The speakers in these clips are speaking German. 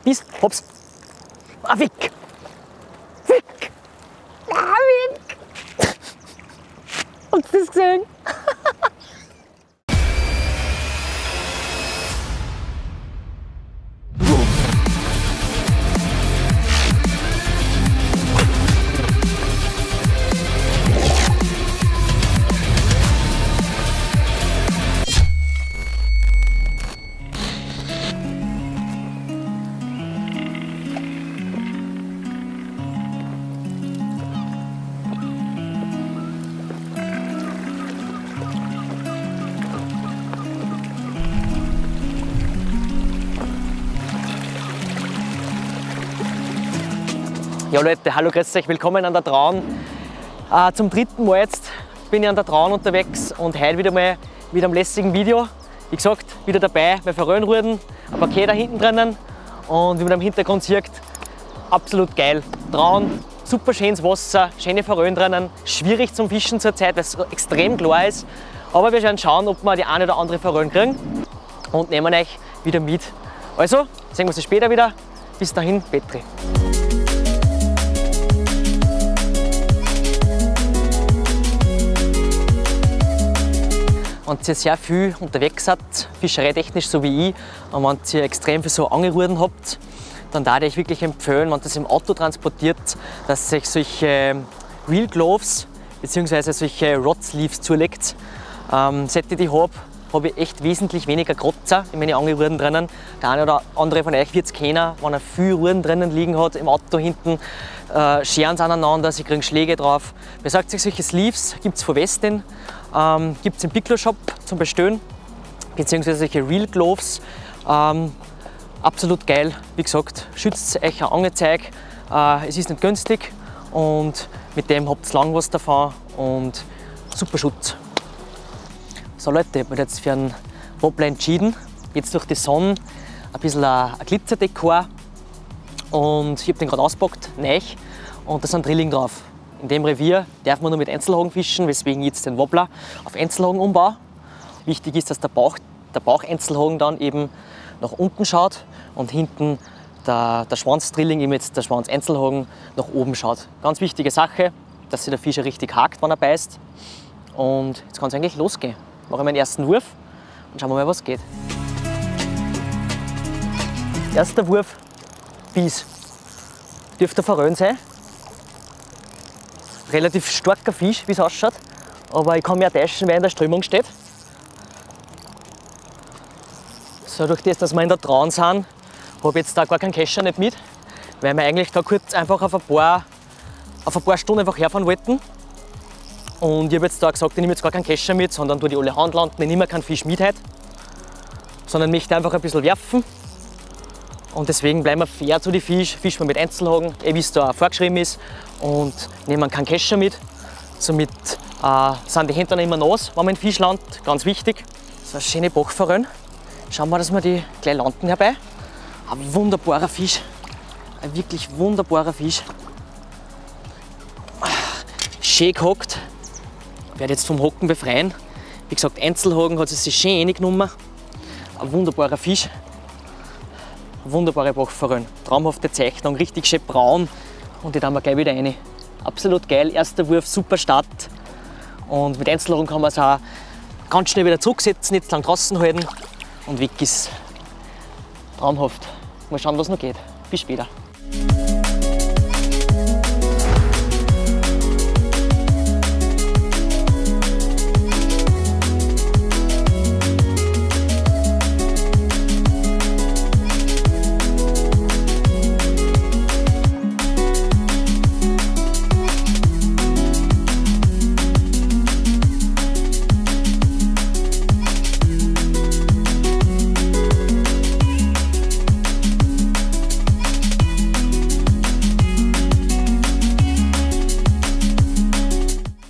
Bis, hops. Ah, weg. Weg. Ah, weg. Habt ihr das gesehen? Ja Leute, hallo, grüß euch, willkommen an der Traun. Zum dritten Mal jetzt bin ich an der Traun unterwegs und heute wieder mal mit einem lässigen Video. Wie gesagt, wieder dabei bei Forellenruden, ein Paket da hinten drinnen und wie man im Hintergrund sieht, absolut geil. Traun, super schönes Wasser, schöne Forellen drinnen, schwierig zum Fischen zurzeit, weil es extrem klar ist. Aber wir werden schauen, ob wir die eine oder andere Forellen kriegen und nehmen euch wieder mit. Also, sehen wir uns später wieder. Bis dahin, Petri. Wenn ihr sehr viel unterwegs seid, fischereitechnisch so wie ich, und wenn ihr extrem viel so Angelruden habt, dann würde ich euch wirklich empfehlen, wenn ihr das im Auto transportiert, dass ihr euch solche Reel Gloves bzw. solche Rod Sleeves zulegt. Seit ich die habe ich echt wesentlich weniger Kratzer in meinen Angelruden drinnen. Der eine oder andere von euch wird es kennen, wenn er viel Ruden drinnen liegen hat im Auto hinten, scheren sie aneinander, sie kriegen Schläge drauf. Besorgt euch solche Sleeves, gibt es von Westin, gibt es im Piclo Shop zum Bestellen, beziehungsweise solche Reel Gloves. Absolut geil, wie gesagt, schützt euch ein Angelzeug, es ist nicht günstig und mit dem habt ihr lang was davon und super Schutz. So Leute, ich habe mich jetzt für einen Wobbler entschieden. Jetzt durch die Sonne ein bisschen ein Glitzerdekor und ich habe den gerade ausgepackt, neu, und da ist ein Drilling drauf. In dem Revier darf man nur mit Einzelhaken fischen, weswegen ich jetzt den Wobbler auf Einzelhaken umbaue. Wichtig ist, dass der Baucheinzelhaken dann eben nach unten schaut und hinten der Schwanzdrilling, eben jetzt der Schwanzeinzelhaken, nach oben schaut. Ganz wichtige Sache, dass sich der Fischer richtig hakt, wenn er beißt. Und jetzt kann es eigentlich losgehen. Mache ich meinen ersten Wurf und schauen wir mal, was geht. Erster Wurf, Biss. Dürfte Forellen sein. Relativ starker Fisch, wie es ausschaut, aber ich kann mich auch täuschen, wer in der Strömung steht. So, durch das, dass wir in der Traun sind, habe ich jetzt da gar keinen Kescher nicht mit, weil wir eigentlich da kurz einfach auf ein paar Stunden einfach herfahren wollten. Und ich habe jetzt da gesagt, ich nehme jetzt gar keinen Kescher mit, sondern tue die alle Hand landen, ich nehme keinen Fisch mit heute, sondern möchte einfach ein bisschen werfen. Und deswegen bleiben wir fair zu den Fischen, fischen wir mit Einzelhaken, wie es da vorgeschrieben ist, und nehmen keinen Kescher mit. Somit sind die Hände dann immer nass, wenn man den Fisch landet, ganz wichtig. So eine schöne Bachforelle. Schauen wir, dass wir die gleich landen herbei. Ein wunderbarer Fisch, ein wirklich wunderbarer Fisch. Schön gehackt. Ich werde jetzt vom Hocken befreien. Wie gesagt, Einzelhaken hat es sich schön reingenommen. Ein wunderbarer Fisch. Wunderbare Bachforellen. Traumhafte Zeichnung, richtig schön braun. Und die tun wir gleich wieder rein. Absolut geil. Erster Wurf, super Start. Und mit Einzelhaken kann man es auch ganz schnell wieder zurücksetzen, nicht lang draußen halten. Und weg ist. Traumhaft. Mal schauen, was noch geht. Bis später.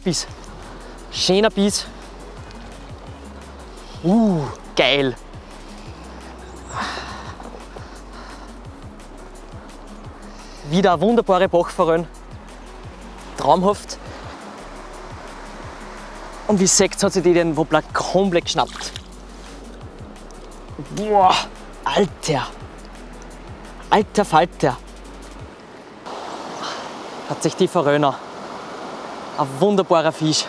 Biss. Schöner Biss. Geil. Wieder eine wunderbare Bachforelle. Traumhaft. Und wie ihr seht, hat sich die den Wobbler komplett geschnappt. Boah, Alter. Alter Falter. Hat sich die Foröner. Ein wunderbarer Fisch.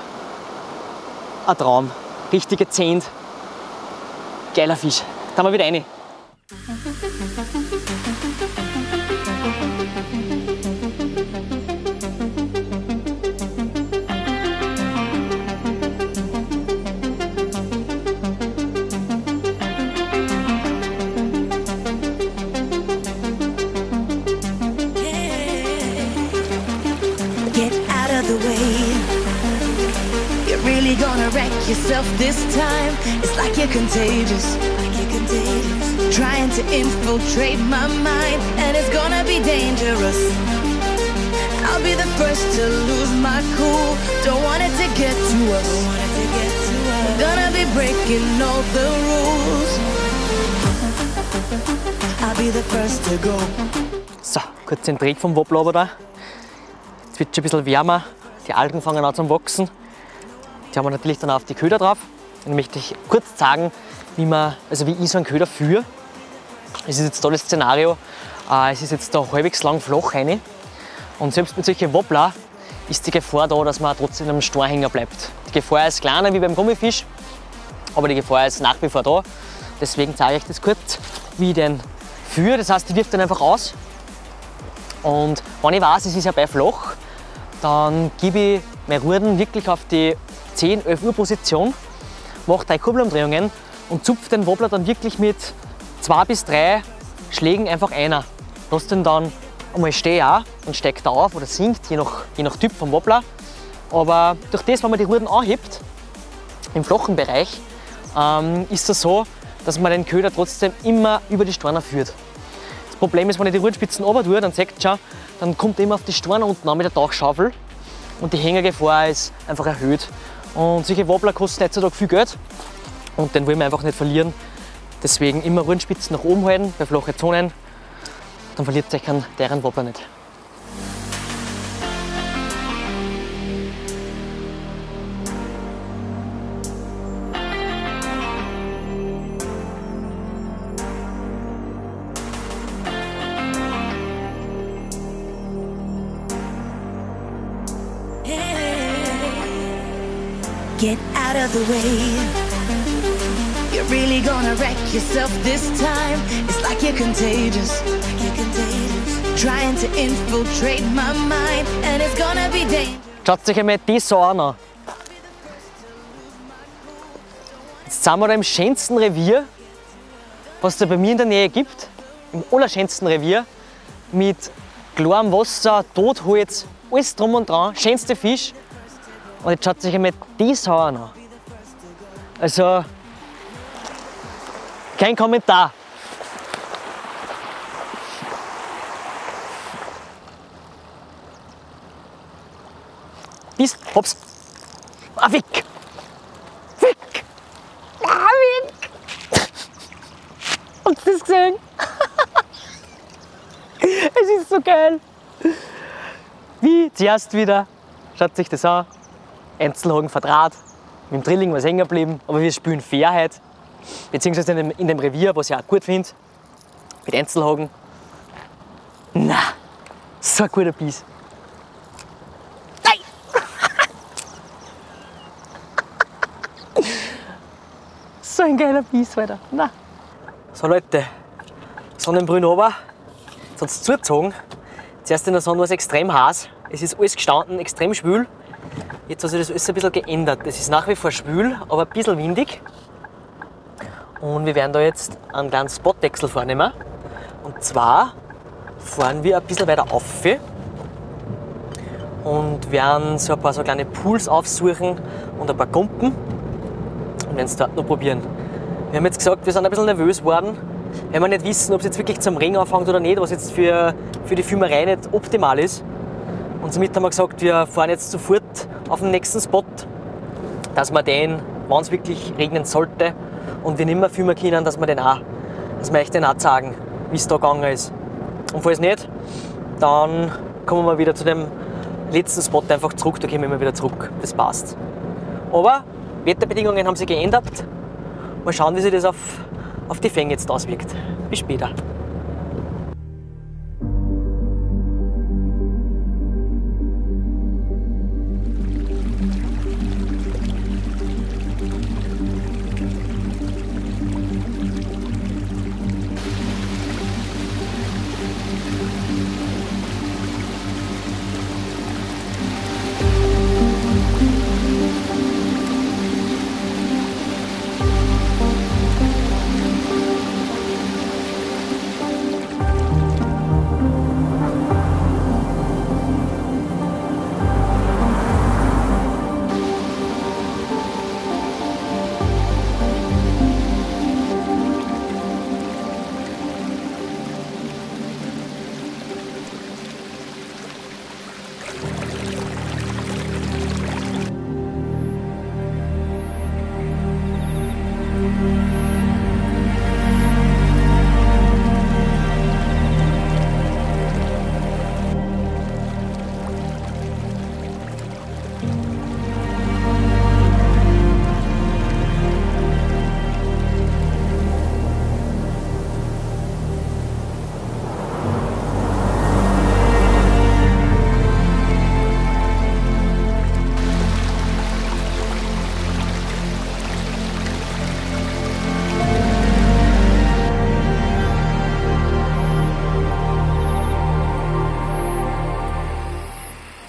Ein Traum. Richtige Zehnt. Geiler Fisch. Da haben wir wieder rein. Really gonna wreck yourself this time. It's like you're contagious. Trying to infiltrate my mind, and it's gonna be dangerous. I'll be the first to lose my cool. Don't want it to get to us. We're gonna be breaking all the rules. I'll be the first to go. So, kurz den Dreh vom Wobbler aber da. Jetzt wird es schon ein bisschen wärmer. Die Algen fangen an zu wachsen. Die haben wir natürlich dann auf die Köder drauf. Dann möchte ich kurz zeigen, wie ich so einen Köder führe. Es ist jetzt ein tolles Szenario. Es ist jetzt da halbwegs lang flach rein. Und selbst mit solchen Wobbler ist die Gefahr da, dass man trotzdem am Stein hängen bleibt. Die Gefahr ist kleiner wie beim Gummifisch, aber die Gefahr ist nach wie vor da. Deswegen zeige ich das kurz, wie ich den führe. Das heißt, ich wirf den einfach aus. Und wenn ich weiß, es ist ja bei flach, dann gebe ich meine Ruten wirklich auf die 10-11 Uhr Position, mache 3 Kurbelumdrehungen und zupfe den Wobbler dann wirklich mit 2 bis 3 Schlägen einfach einer. Lass den dann einmal stehen auch und steigt er auf oder sinkt, je nach Typ vom Wobbler. Aber durch das, wenn man die Ruten anhebt, im flachen Bereich, ist es so, dass man den Köder trotzdem immer über die Steine führt. Das Problem ist, wenn ich die Rutenspitzen runter tue, dann seht ihr schon, dann kommt er immer auf die Steine unten an mit der Tauchschaufel und die Hängergefahr ist einfach erhöht. Und solche Wobbler kosten heutzutage viel Geld und den wollen wir einfach nicht verlieren. Deswegen immer Rutenspitzen nach oben halten bei flachen Zonen, dann verliert ihr euch deren Wobbler nicht. Get out of the way. You're really gonna wreck yourself this time. It's like you're contagious. Trying to infiltrate my mind, and it's gonna be dangerous. Schaut euch einmal die so an. Jetzt sind wir da im schönsten Revier, was es da bei mir in der Nähe gibt. Im allerschönsten Revier. Mit klarem Wasser, Totholz, alles drum und dran. Schönste Fisch. Und jetzt schaut euch einmal die Sau an. Also, kein Kommentar. Bis, hops. Ah, weg! Weg! Ah, weg! Habt ihr das gesehen? Es ist so geil. Wie zuerst wieder. Schaut sich das an. Einzelhaken verdraht, mit dem Drilling was hängen geblieben, aber wir spielen Fairheit, beziehungsweise in dem Revier, was ich auch gut finde, mit Einzelhaken. Na, so ein guter Biss. Nein! So ein geiler Biss, Alter. Na. So Leute, Sonnenbrühen runter, jetzt hat es zugezogen. Zuerst in der Sonne war es extrem heiß, es ist alles gestanden, extrem schwül. Jetzt hat sich das alles ein bisschen geändert. Es ist nach wie vor schwül, aber ein bisschen windig. Und wir werden da jetzt einen kleinen Spotwechsel vornehmen. Und zwar fahren wir ein bisschen weiter auf und werden so ein paar so kleine Pools aufsuchen und ein paar Gumpen und werden es dort noch probieren. Wir haben jetzt gesagt, wir sind ein bisschen nervös geworden, weil wir nicht wissen, ob es jetzt wirklich zum Ring anfängt oder nicht, was jetzt für die Filmerei nicht optimal ist. Und somit haben wir gesagt, wir fahren jetzt sofort auf den nächsten Spot, dass wir den, wenn es wirklich regnen sollte und wir nicht mehr filmen können, dass wir euch den auch zeigen, wie es da gegangen ist. Und falls nicht, dann kommen wir wieder zu dem letzten Spot einfach zurück, da kommen wir wieder zurück, das passt. Aber Wetterbedingungen haben sich geändert. Mal schauen, wie sich das auf die Fänge jetzt auswirkt. Bis später.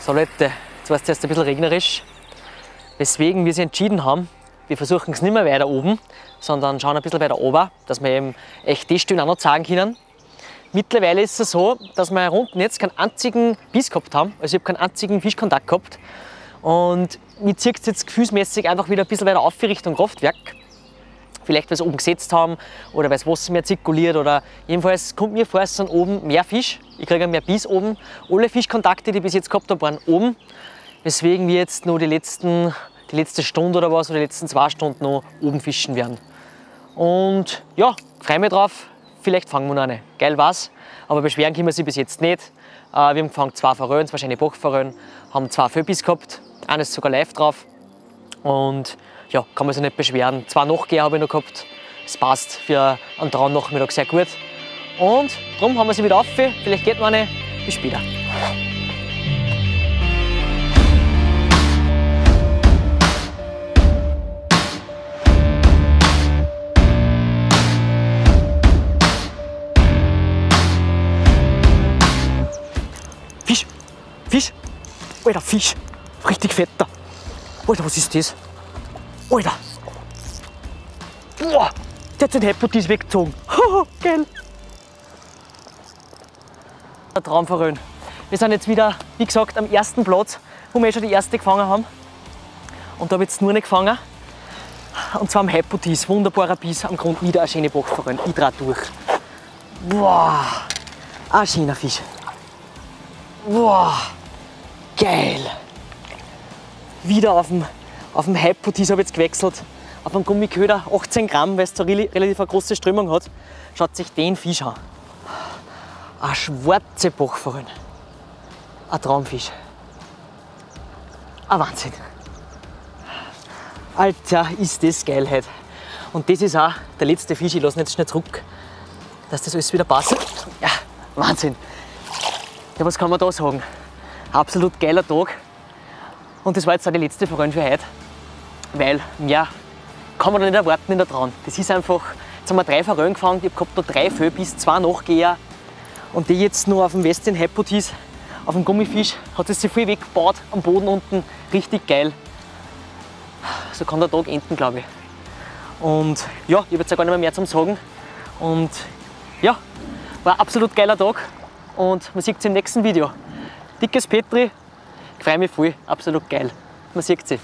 So Leute, jetzt war es zuerst ein bisschen regnerisch, weswegen wir sich entschieden haben, wir versuchen es nicht mehr weiter oben, sondern schauen ein bisschen weiter oben, dass wir eben echt die Stellen auch noch zeigen können. Mittlerweile ist es so, dass wir unten jetzt keinen einzigen Biss gehabt haben, also ich habe keinen einzigen Fischkontakt gehabt. Und mich zieht es jetzt gefühlsmäßig einfach wieder ein bisschen weiter auf Richtung Kraftwerk. Vielleicht weil sie oben gesetzt haben oder weil das Wasser mehr zirkuliert oder jedenfalls kommt mir vor, es sind oben mehr Fisch. Ich kriege mehr Biss oben. Alle Fischkontakte, die ich bis jetzt gehabt habe, waren oben. Weswegen wir jetzt noch die letzte Stunde oder was, oder die letzten 2 Stunden noch oben fischen werden. Und ja, freue mich drauf. Vielleicht fangen wir noch eine. Geil war's, aber beschweren können wir sich bis jetzt nicht. Wir haben gefangen 2 Forellen, 2 schöne Bachforellen, haben 2 Föbis gehabt, eines sogar live drauf. Und ja, kann man sich nicht beschweren. 2 Nachgeher habe ich noch gehabt. Es passt für einen Traumnachmittag sehr gut. Und darum haben wir sie wieder auf. Vielleicht geht noch eine. Bis später. Fisch! Fisch! Alter, Fisch! Richtig fetter! Alter, was ist das? Alter! Boah! Der hat den Hypotis weggezogen! Haha, geil! Der Traumforellen. Wir sind jetzt wieder, wie gesagt, am ersten Platz, wo wir schon die erste gefangen haben. Und da habe ich jetzt nur nicht gefangen. Und zwar am Hypotis. Wunderbarer Biss am Grund, wieder eine schöne Bachforelle. Ich drehe durch. Boah! Ein schöner Fisch. Boah! Geil! Wieder auf dem Hypotis habe ich jetzt gewechselt. Auf einem Gummiköder, 18 Gramm, weil es so relativ eine große Strömung hat. Schaut sich den Fisch an. Eine schwarze Bachforelle. Ein Traumfisch. Ein Wahnsinn. Alter, ist das geil heute. Und das ist auch der letzte Fisch. Ich lasse ihn jetzt schnell zurück, dass das alles wieder passt. Ja, Wahnsinn. Ja, was kann man da sagen? Absolut geiler Tag. Und das war jetzt auch die letzte Forelle für heute. Weil, ja, kann man da nicht erwarten in der Traun. Das ist einfach, jetzt haben wir 3 Forellen gefangen, ich habe gehabt noch 3 Föbis, 2 Nachgeher. Und die jetzt nur auf dem Western Hypotis, auf dem Gummifisch, hat es sich viel weggebaut am Boden unten. Richtig geil. So kann der Tag enden, glaube ich. Und ja, ich habe jetzt auch gar nicht mehr zum Sagen. Und ja, war ein absolut geiler Tag. Und man sieht es im nächsten Video. Dickes Petri, ich freue mich voll, absolut geil. Man sieht sie.